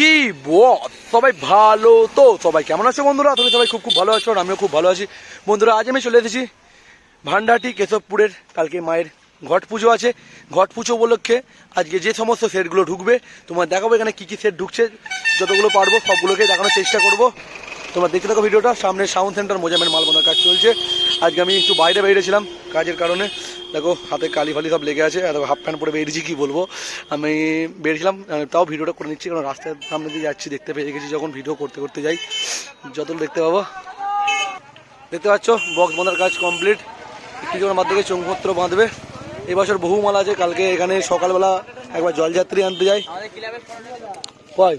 কি বস সবাই ভালো তো? সবাই কেমন আছো বন্ধুরা? তুমি সবাই খুব ভালো আছো আর আমিও খুব ভালো আছি বন্ধুরা। আজ আমি চলে এসেছি ভান্ডারটি কেশবপুরের। কালকে মায়ের ঘট পুজো আছে। ঘট পুজো উপলক্ষে আজকে যে সমস্ত সেটগুলো ঢুকবে তোমার দেখাবো এখানে কী কী সেট ঢুকছে। যতগুলো পারবো সবগুলোকে দেখানোর চেষ্টা করবো। তোমরা দেখতে থাকো ভিডিওটা। সামনে সাউন্ড সেন্টার মোজামের মাল বোনার কাজ চলছে। আজকে আমি একটু বাইরে বেরিয়েছিলাম কাজের কারণে। দেখো হাতে কালি ফালি সব লেগে আছে। আর হাফ প্যান্ট পরে বেরিয়েছি, কী বলবো। আমি বেরিয়েছিলাম, তাও ভিডিওটা করে নিচ্ছি কারণ রাস্তার সামনে দিয়ে যাচ্ছি, দেখতে পেয়ে গেছি যখন ভিডিও করতে করতে যাই যতগুলো দেখতে পাবো। দেখতে পাচ্ছ বক্স বাঁধার কাজ কমপ্লিট। কিছুক্ষণ বাদ থেকে চোঙপত্র বাঁধবে। এবছর বহু মাল আছে। কালকে এখানে সকালবেলা একবার জলযাত্রী আনতে যাই। কয়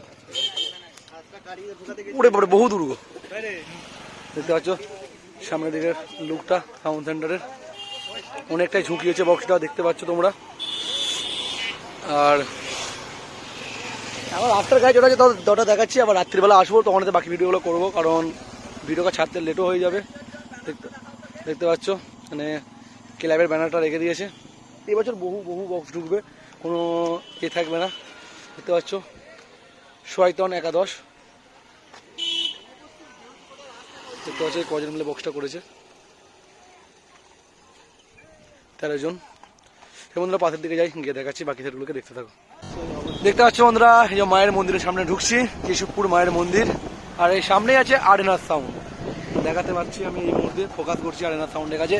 উড়ে পড়ে বহু দূর। দেখতে পাচ্ছ সামনের দিকের লুকটা সাউন্ড সেন্টারের অনেকটাই ঝুঁকিয়েছে বক্সটা, দেখতে পাচ্ছ তোমরা। আর আমার আফটার কাজ যেটা আছে ওটা দেখাচ্ছি। আবার রাত্রিবেলা আসবো, তখন বাকি ভিডিওগুলো করবো কারণ ভিডিওটা ছাড়তে লেটও হয়ে যাবে। দেখতে পাচ্ছ মানে ক্লাবের ব্যানারটা রেখে দিয়েছে। এবছর বহু বক্স ঢুকবে, কোনো থাকবে না। দেখতে পাচ্ছ শয়তন একাদশ। দেখতে পাচ্ছ কজন মিলে বক্সটা করেছে, 13 জন। বন্ধুরা পাশের দিকে যাই, গিয়ে দেখাচ্ছি বাকি সেটগুলোকে, দেখতে থাকো। দেখতে পাচ্ছ বন্ধুরা এই যে মায়ের মন্দিরের সামনে ঢুকছি, কেশবপুর মায়ের মন্দির। আর এই সামনেই আছে আরেনার সাউন্ড, দেখাতে পারছি আমি এই মুহূর্তে, ফোকাস করছি আরেনার সাউন্ডের কাছে।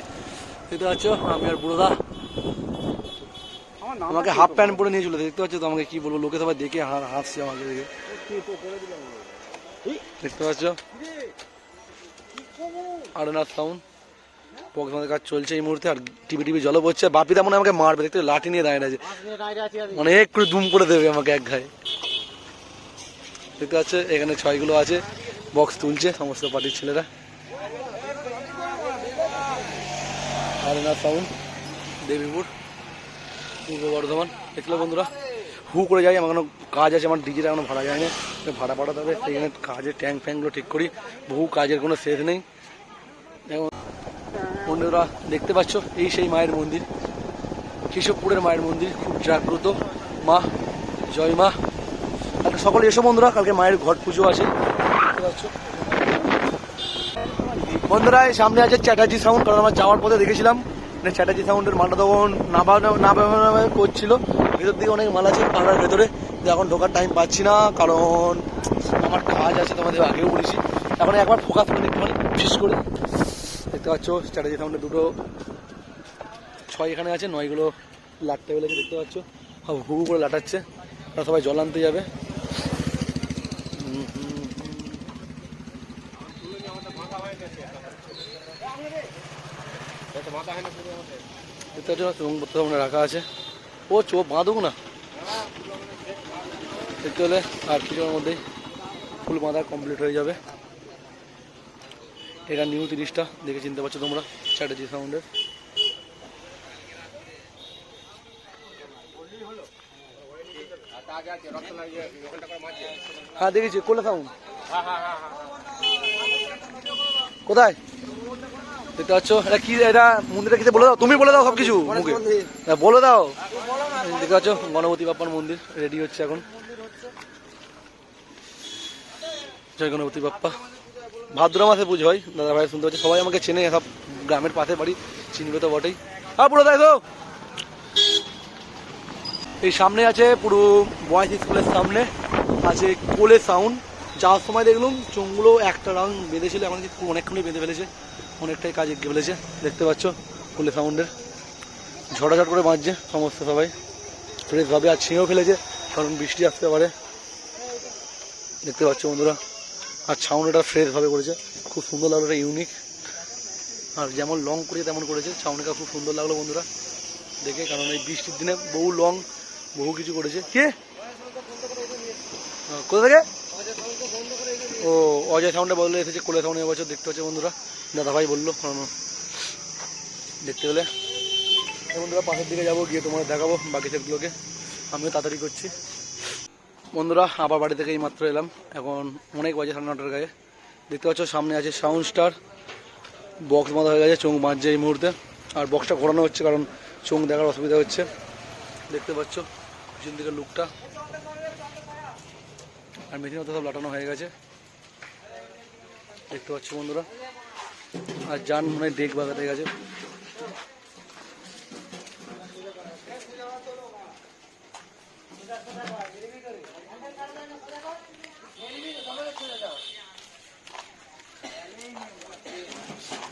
দেখতে পাচ্ছ আমি আর বুড়োদা আমাকে হাফ প্যান্ট পরে নিয়ে চলে। দেখতে পাচ্ছ তো আমাকে কি বলবো, লোকে সবাই দেখে হাসছে আমাকে দেখে। দেখতে পাচ্ছ আরেনার সাউন্ড, বক্স বাঁধার কাজ চলছে এই মুহূর্তে। আর টিভি জল পড়ছে। বাপি তেমন আমাকে মারবে, দেখতে লাঠি নিয়ে দাঁড়িয়ে আছে, মানে একটু দুম করে দেবে আমাকে এক ঘায়ে। দেখতে পাচ্ছে এখানে ছয়গুলো আছে, বক্স তুলছে সমস্ত পার্টির ছেলেরা। আরেনা সাউন্ড, দেবীপুর, পূর্ব বর্ধমান। দেখলো বন্ধুরা হু করে যাই, আমার কোনো কাজ আছে, আমার ডিজিটা এখনো ভাড়া যায়নি, ভাড়া পাঠাতে হবে। সেখানে কাজের ট্যাঙ্ক ফ্যাঙ্কগুলো ঠিক করি, বহু কাজের কোনো শেষ নেই। বন্ধুরা দেখতে পাচ্ছ এই সেই মায়ের মন্দির, কেশবপুরের মায়ের মন্দির, খুব জাগ্রত মা, জয় মা। কালকে সকলে এসো বন্ধুরা, কালকে মায়ের ঘট পুজো আছে। দেখতে পাচ্ছ বন্ধুরা এই সামনে আছে চ্যাটার্জি সাউন্ড, কারণ আমার যাওয়ার পথে দেখেছিলাম চ্যাটার্জি সাউন্ডের মালটা তখন না করছিল। ভেতর দিকে অনেক মাল আছে পাড়ার ভেতরে, এখন ঢোকার টাইম পাচ্ছি না কারণ আমার কাজ আছে, তোমাদের আগেও বলেছি। এখন একবার ফোকাস করে দেখতে পারি বিশেষ করে। দেখতে পাচ্ছ চ্যাটার্জি সাউন্ডের দুটো 6 এখানে আছে, 9গুলো লাটতে ফেলেছে। দেখতে পাচ্ছ হু করে লাটাচ্ছে, তারা সবাই জল আনতে যাবে। রাখা আছে, ও চোখ বাঁধুক না দেখতে হলে। আর কিছুর মধ্যেই ফুল বাঁধা কমপ্লিট হয়ে যাবে। এটা নিউ 30টা দেখে চিনতে পারছো তোমরা, চ্যাটার্জি সাউন্ডের। হ্যাঁ দেখেছি, কোলে সাউন্ড কোথায় দেখতে পাচ্ছ। এটা কি, এটা মন্দিরটা কিছু বলে দাও, তুমি বলে দাও সব কিছু মুখে বলে দাও। দেখতে পাচ্ছ গণপতি বাপ্পার মন্দির রেডি হচ্ছে এখন। জয় গণপতি বাপ্পা। ভাদ্র মাসে পুজো হয়, দাদা ভাই শুনতে পাচ্ছি, সবাই আমাকে চেনে, সব গ্রামের পাশে বাড়ি, চিনবে তো বটেই। হ্যাঁ পুরো তাই তো। এই সামনে আছে পুরো বয়েজ স্কুলের সামনে আছে কোলে সাউন্ড। যাওয়ার সময় দেখলাম চোঙগুলো একটা রাউন্ড বেঁধেছিল, এখন অনেকক্ষণই বেঁধে ফেলেছে, অনেকটাই কাজ এগিয়ে ফেলেছে। দেখতে পাচ্ছ কোলে সাউন্ডের ঝটাঝট করে বাঁধছে সমস্ত সবাই ফ্রেশভাবে। আর ছিঁড়েও ফেলেছে কারণ বৃষ্টি আসতে পারে। দেখতে পাচ্ছ বন্ধুরা, আর সাউন্ডটা ফ্রেশভাবে করেছে, খুব সুন্দর লাগলো, এটা ইউনিক। আর যেমন লং করেছে তেমন করেছে, সাউন্ডটা খুব সুন্দর লাগলো বন্ধুরা দেখে, কারণ এই বৃষ্টির দিনে বহু লং বহু কিছু করেছে। কে কোথা থেকে? ও অজয় সাউন্ডে বদলে এসেছে কোলে সাউন্ড এবছর। দেখতে পাচ্ছে বন্ধুরা, দাদাভাই বললো দেখতে হলে। বন্ধুরা পাশের দিকে যাবো, গিয়ে তোমাদের দেখাবো বাকি সেটগুলোকে। আমিও তাড়াতাড়ি করছি বন্ধুরা। আবার বাড়ি থেকে এই মাত্র এলাম, এখন অনেক বাজে 9:30 গায়ে। দেখতে পাচ্ছ সামনে আছে সাউন্ড স্টার, বক্স বাঁধা হয়ে গেছে, চোখ বাঁধছে এই মুহূর্তে। আর বক্সটা ঘোরানো হচ্ছে কারণ চোখ দেখার অসুবিধা হচ্ছে। দেখতে পাচ্ছ পিছন দিকের লুকটা, আর মেশিন তো সব লাটানো হয়ে গেছে দেখতে পাচ্ছ বন্ধুরা। আর যান মনে হয় ডেক বাগাতে গেছে।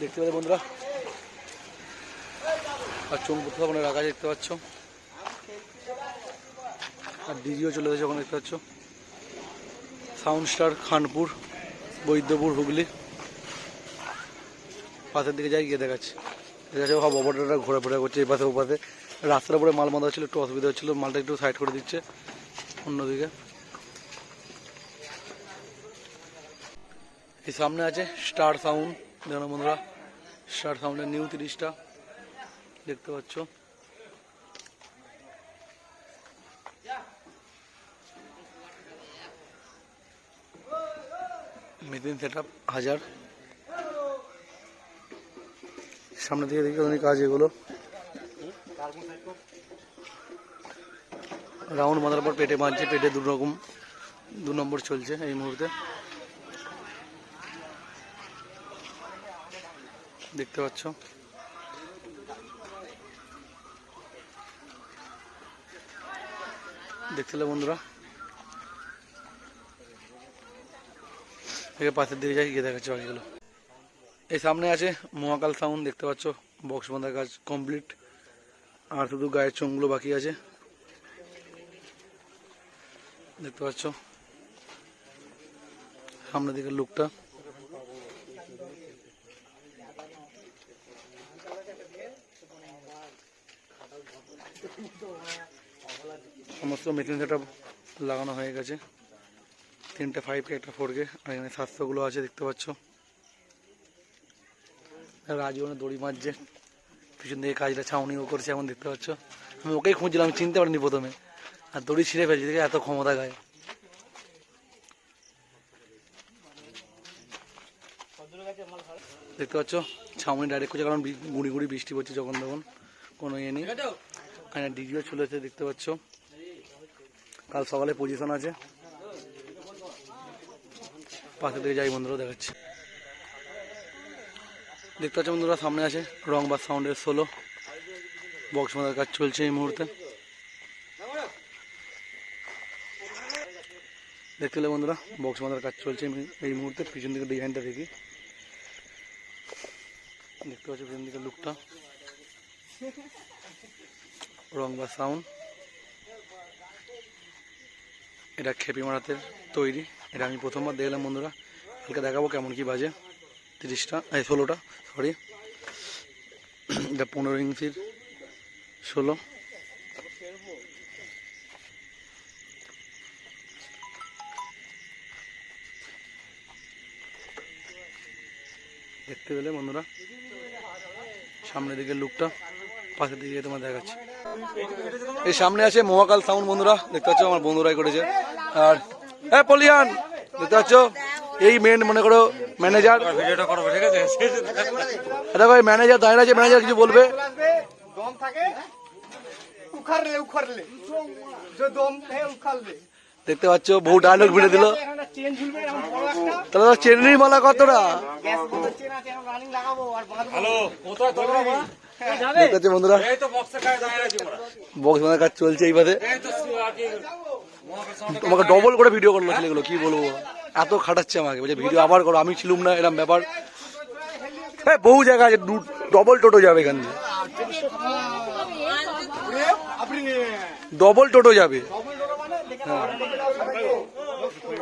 দেখতে পাচ্ছ বন্ধুরা, আর চুনপুত্র ওখানে রাখা দেখতে পাচ্ছ। আর ডিজিও চলে গেছে ওখানে দেখতে পাচ্ছ। Sound star Khanpur, Baidyapur, Hooghly. পাশের দিকে যাই গিয়ে দেখাচ্ছি। দেখাচ্ছে সব অপারেটররা ঘোরাফেরা করছে এই পাশে ও পাশে। রাস্তার উপরে মাল বাঁধা হচ্ছিল, একটু অসুবিধা হচ্ছিলো, মালটা একটু সাইড করে দিচ্ছে অন্যদিকে। এই সামনে আছে স্টার সাউন্ড, দেখো বন্ধুরা, স্টার সাউন্ডের নিউ 30টা দেখতে পাচ্ছ। Made in set up 1000। সামনে দিকে দেখি অনেক কাজ এগুলো। রাউন্ড বাঁধার পর পেটে বাঁধছে, পেটে 2 নম্বর চলছে এই মুহূর্তে দেখতে পাচ্ছ। দেখছিলে বন্ধুরা, পাশের দিকে যাই গিয়ে দেখাচ্ছে বাকিগুলো। এই সামনে আছে মহাকাল সাউন্ড দেখতে পাচ্ছ, বক্স বাঁধার কাজ কমপ্লিট, আর শুধু গায়ের চোঙগুলো বাকি আছে দেখতে পাচ্ছ। সামনের দিকের লুকটা সমস্ত মেশিন সেট লাগানো হয়ে গেছে। 3টে 5K, একটা 4K, আর এখানে 700গুলো আছে দেখতে পাচ্ছ। রাজীবনে দড়ি মারছে, পিছন দিকে কাজটা ছাউনিও করছে এমন দেখতে পাচ্ছ। আমি ওকেই খুঁজছিলাম, আমি চিনতে পারিনি প্রথমে, আর দড়ি ছিঁড়ে ফেলছি, দেখে এত ক্ষমতা গায়ে। দেখতে পাচ্ছ ছাউনি ডাইরেক্ট করছে, কারণ গুঁড়ি গুঁড়ি বৃষ্টি পড়ছে যখন তখন, কোনো ইয়ে নেই। আর ডিজিও চলে এসেছে দেখতে পাচ্ছ। কাল সকালে পজিশন আছে, পাশে থেকে যাই বন্ধুরা দেখাচ্ছি। দেখতে পাচ্ছ বন্ধুরা, সামনে আছে রং বা সাউন্ডের 16 বক্স বাঁধার কাজ চলছে এই মুহূর্তে দেখতে পেলে বন্ধুরা। বক্স বাঁধার কাজ চলছে এই মুহূর্তে। পিছন দিকে ডিজাইনটা দেখি, দেখতে পাচ্ছ পিছন দিকে লুকটা, রং বা সাউন্ড। এটা খেপি মারাতে তৈরি, এটা আমি প্রথমবার দেখলাম বন্ধুরা। কালকে দেখাবো কেমন কি বাজে। 16টা সরি, এটা 15 ইঞ্চির 16। দেখতে পেলে বন্ধুরা সামনের দিকে লুকটা, পাশের দিকে তোমার দেখাচ্ছি। এই সামনে আছে মহাকাল সাউন্ড বন্ধুরা দেখতে পাচ্ছ, আমার বন্ধুরাই করেছে। আর হ্যাঁ পলিয়ান দেখতে পাচ্ছ, এই মেন মনে করো ম্যানেজার। দেখো এই ম্যানেজার দাঁড়িয়ে আছে, ম্যানেজার কিছু বলবে। দেখতে পাচ্ছ বহু ডায়লগ ভিড়ে দিল। তাহলে চেন্নাই মালা কতটা বন্ধুরা, বক্স বাঁধার কাজ চলছে এইভাবে। তোমাকে ডবল করে ভিডিও করলো ছেলেগুলো, কি বলবো, এত খাটাচ্ছে আমাকে, বলছে ভিডিও আবার করো, আমি ছিলুম না, এরকম ব্যাপার। হ্যাঁ বহু জায়গা আছে, ডবল টোটো যাবে এখান থেকে, ডবল টোটো যাবে।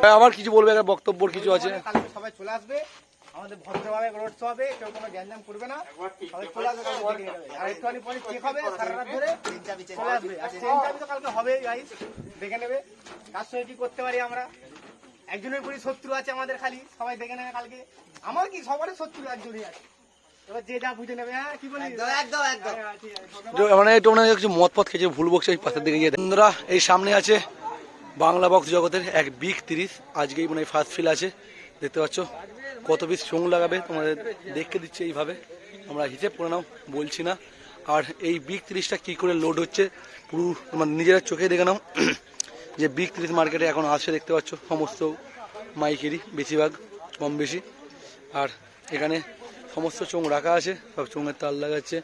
হ্যাঁ আবার কিছু বলবে, বক্তব্য কিছু আছে। সবাই চলে আসবে, আমাদের ভদ্রভাবে রোড শো হবে, কেউ কোনো গ্যাঞ্জাম করবে না, সবাই চলে আসবে। আর একটুখানি পরে চেক হবে, সারা রাত ধরে চলে আসবে। আর চেন চাবি তো কালকে হবে, গাইস দেখে নেবে কার সঙ্গে কি করতে পারি আমরা। একজনের প্রতি শত্রু আছে আমাদের, খালি সবাই দেখে নেবে কালকে। আমার কি সবারই শত্রু একজনই আছে, এবার যে যা বুঝে নেবে। হ্যাঁ কি বলি, একদম একদম মানে একটু মানে কিছু মদ পথ খেয়েছে, ভুল বক্স এই পাশের দিকে গিয়ে। বন্ধুরা এই সামনে আছে বাংলা বক্স জগতের এক বিগ 30, আজকেই মানে ফার্স্ট ফিল আছে দেখতে পাচ্ছ। কত পিস চোঙ লাগাবে তোমাদের দেখতে দিচ্ছে এইভাবে, আমরা হিসেব করে নাও, বলছি না। আর এই বিগ 30টা কী করে লোড হচ্ছে পুরো তোমার নিজেরা চোখে দেখে নাও। যে বিগ 30 মার্কেটে এখন আসছে দেখতে পাচ্ছ সমস্ত মাইকেরই বেশিরভাগ কম বেশি। আর এখানে সমস্ত চোঙ রাখা আছে, সব চোঙের তাল লাগাচ্ছে,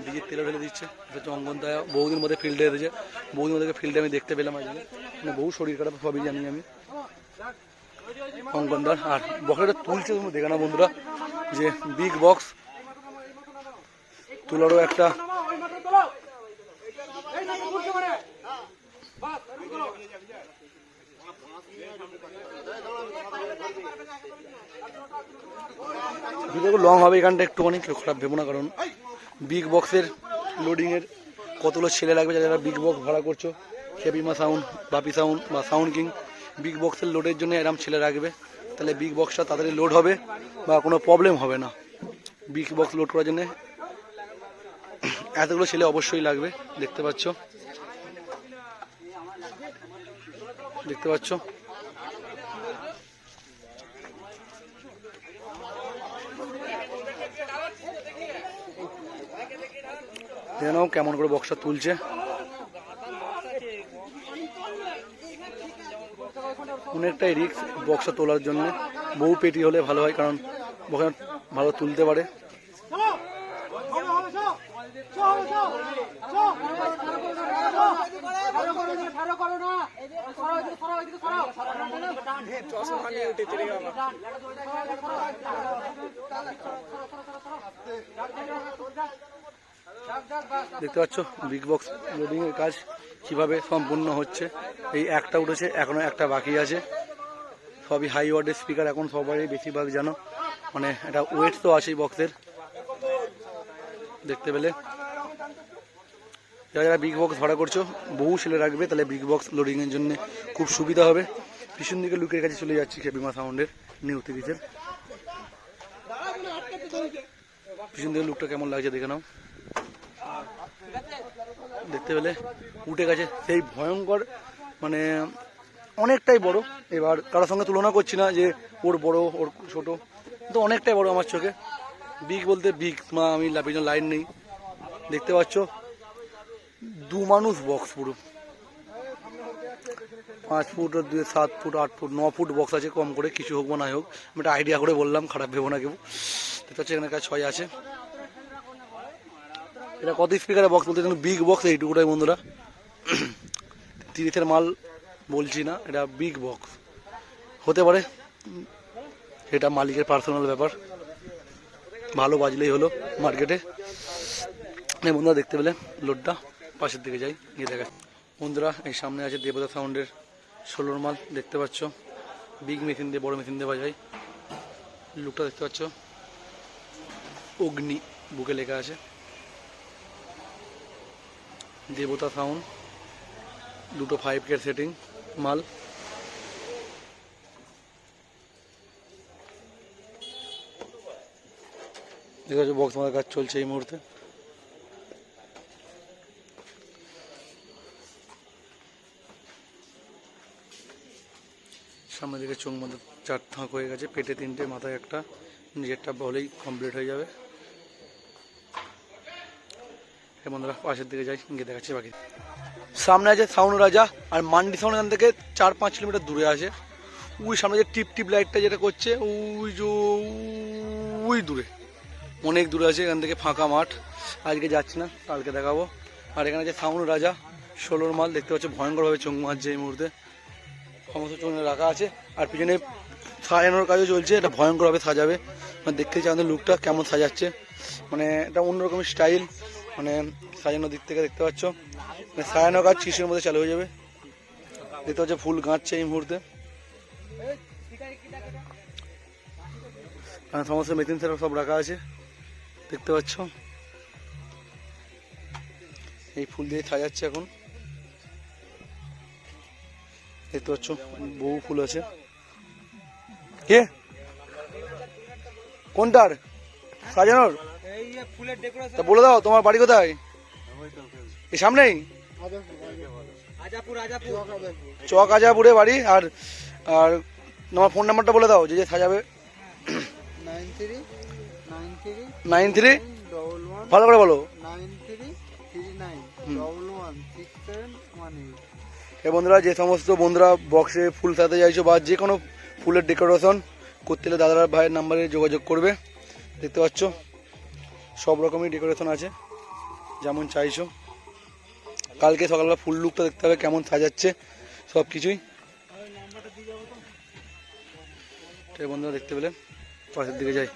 ডিজের তেলে ঢেলে দিচ্ছে। এটা অঙ্গন দেয় বহুদিন মধ্যে ফিল্ডে এসেছে, বহুদিন মধ্যে ফিল্ডে আমি দেখতে পেলাম আজকে, মানে বহু শরীর খারাপ সবই জানি আমি অঙ্কনদার। আর বক্সটা তুলছে তুমি দেখে না বন্ধুরা, যে বিগ বক্স তোলারও একটা ভিডিও লং হবে এখানটা একটুখানি, কেউ খারাপ ভেবো না, কারণ বিগ বক্সের লোডিংয়ের কতগুলো ছেলে লাগবে যারা বিগ বক্স ভাড়া করছো, খেপিমা সাউন্ড, বাপি সাউন্ড বা সাউন্ড কিং, বিগ বক্সের লোডের জন্য এরম ছেলে রাখবে, তাহলে বিগ বক্সটা তাড়াতাড়ি লোড হবে বা কোনো প্রবলেম হবে না। বিগ বক্স লোড করার জন্য এতগুলো ছেলে অবশ্যই লাগবে। দেখতে পাচ্ছ দেখতে পাচ্ছ যেন কেমন করে বক্সটা তুলছে। অনেকটাই রিস্ক বক্সটা তোলার জন্য, বহু পেটি হলে ভালো হয়, কারণ বক্সটা ভালো তুলতে পারে। দেখতে পাচ্ছ বিগ বক্স লোডিং এর কাজ কিভাবে সম্পূর্ণ হচ্ছে। এই একটা উঠেছে, এখনো একটা বাকি আছে। সবই হাই ওয়াটের স্পিকার এখন সবাই বেশিরভাগ জানো, মানে এটা ওয়েট তো আছেই বক্সের। দেখতে পেলে যারা যারা বিগ বক্স ভাড়া করছো বহু ছেলে রাখবে, তাহলে বিগ বক্স লোডিং এর জন্য খুব সুবিধা হবে। পিছন দিকে লুকের কাছে চলে যাচ্ছি খেপিমা সাউন্ডের নিউ 30-এর। পিছন দিকে লুকটা কেমন লাগছে দেখে নাও। দেখতে পেলে উঠে গেছে সেই ভয়ঙ্কর, মানে অনেকটাই বড়। এবার কারোর সঙ্গে তুলনা করছি না যে ওর বড় ওর ছোট, কিন্তু অনেকটাই বড় আমার চোখে। বিগ বলতে বিগ, আমি পিছনে লাইন নেই। দেখতে পাচ্ছ 2 মানুষ বক্স, পুরো 5 foot, 7 foot, 8 foot, 9 foot box আছে কম করে, কিছু হোক বা নাই হোক, আমি একটা আইডিয়া করে বললাম, খারাপ ভেবো না কেউ। দেখতে পাচ্ছ এখানে কাজ 6 আছে। এটা কত স্পিকারের বক্স বলতে কিন্তু বিগ বক্স এইটুকুটাই বন্ধুরা, 30-এর মাল বলছি না, এটা বিগ বক্স হতে পারে, এটা মালিকের পার্সোনাল ব্যাপার, ভালো বাজলেই হলো মার্কেটে। বন্ধুরা দেখতে পেলে লোডটা পাশের দিকে যাই, গিয়ে দেখা বন্ধুরা এই সামনে আছে দেবতা সাউন্ডের 16 মাল। দেখতে পাচ্ছ বিগ মেশিন দিয়ে, বড় মেশিন দিয়ে বাজাই। লুকটা দেখতে পাচ্ছ অগ্নি বুকে লেখা আছে, দেবতা সাউন্ড, দুটো 5K সেটিং মাল। দেখতে পাচ্ছ বক্স মারার কাজ চলছে এই মুহূর্তে। সামনের দিকে চোখ মধ্যে 4 থাক হয়ে গেছে, পেটে 3টে, মাথায় একটা, নিজেরটা হলেই কমপ্লিট হয়ে যাবে। বন্ধুরা পাশের দিকে যাই, গিয়ে দেখাচ্ছি বাকি। সামনে আছে সাউন্ড রাজা, আর মান্ডি সাউন্ড এখান থেকে 4-5 কিলোমিটার দূরে আছে। ওই সামনে যে টিপ টিপ লাইটটা যেটা করছে, ওই দূরে, অনেক দূরে আছে এখান থেকে, ফাঁকা মাঠ। আজকে যাচ্ছি না, কালকে দেখাবো। আর এখানে আছে সাউন্ড রাজা 16 মাল। দেখতে পাচ্ছ ভয়ঙ্করভাবে চোখ মারছে এই মুহূর্তে, সমস্ত চোখ রাখা আছে। আর পিছনে সাজানোর কাজও চলছে, এটা ভয়ঙ্করভাবে সাজাবে, মানে দেখতে চাই আমাদের লুকটা কেমন সাজাচ্ছে, মানে এটা অন্যরকম স্টাইল, মানে সাজানোর দিক থেকে দেখতে পাচ্ছ, মানে সাজানোর কাজ 30-এর মধ্যে চালু হয়ে যাবে। দেখতে পাচ্ছ ফুল গাঁচ্ছে এই মুহূর্তে, সমস্ত মেশিন সেটআপ সব রাখা আছে। দেখতে পাচ্ছ এই ফুল দিয়ে সাজাচ্ছে এখন। দেখতে পাচ্ছ বহু ফুল আছে। কে কোনটার সাজানোর তা বলে দাও, তোমার বাড়ি কোথায়? এই সামনেই চক আজাপুরে বাড়ি। আর আর তোমার ফোন নাম্বারটা বলে দাও, যে সাজাবে। 93 ভালো করে বলো। এই বন্ধুরা যে সমস্ত বন্ধুরা বক্সে ফুল সাজাতে চাইছো বা যে কোনো ফুলের ডেকোরেশন করতে হলে দাদার ভাইয়ের নাম্বারে যোগাযোগ করবে। দেখতে পাচ্ছ সব রকমই ডেকোরেশন আছে যেমন চাইছো। কালকে সকালবেলা ফুল লুকটা দেখতে হবে কেমন সাজাচ্ছে সব কিছুই। বন্ধুরা দেখতে পেলে পাশের দিকে যাই।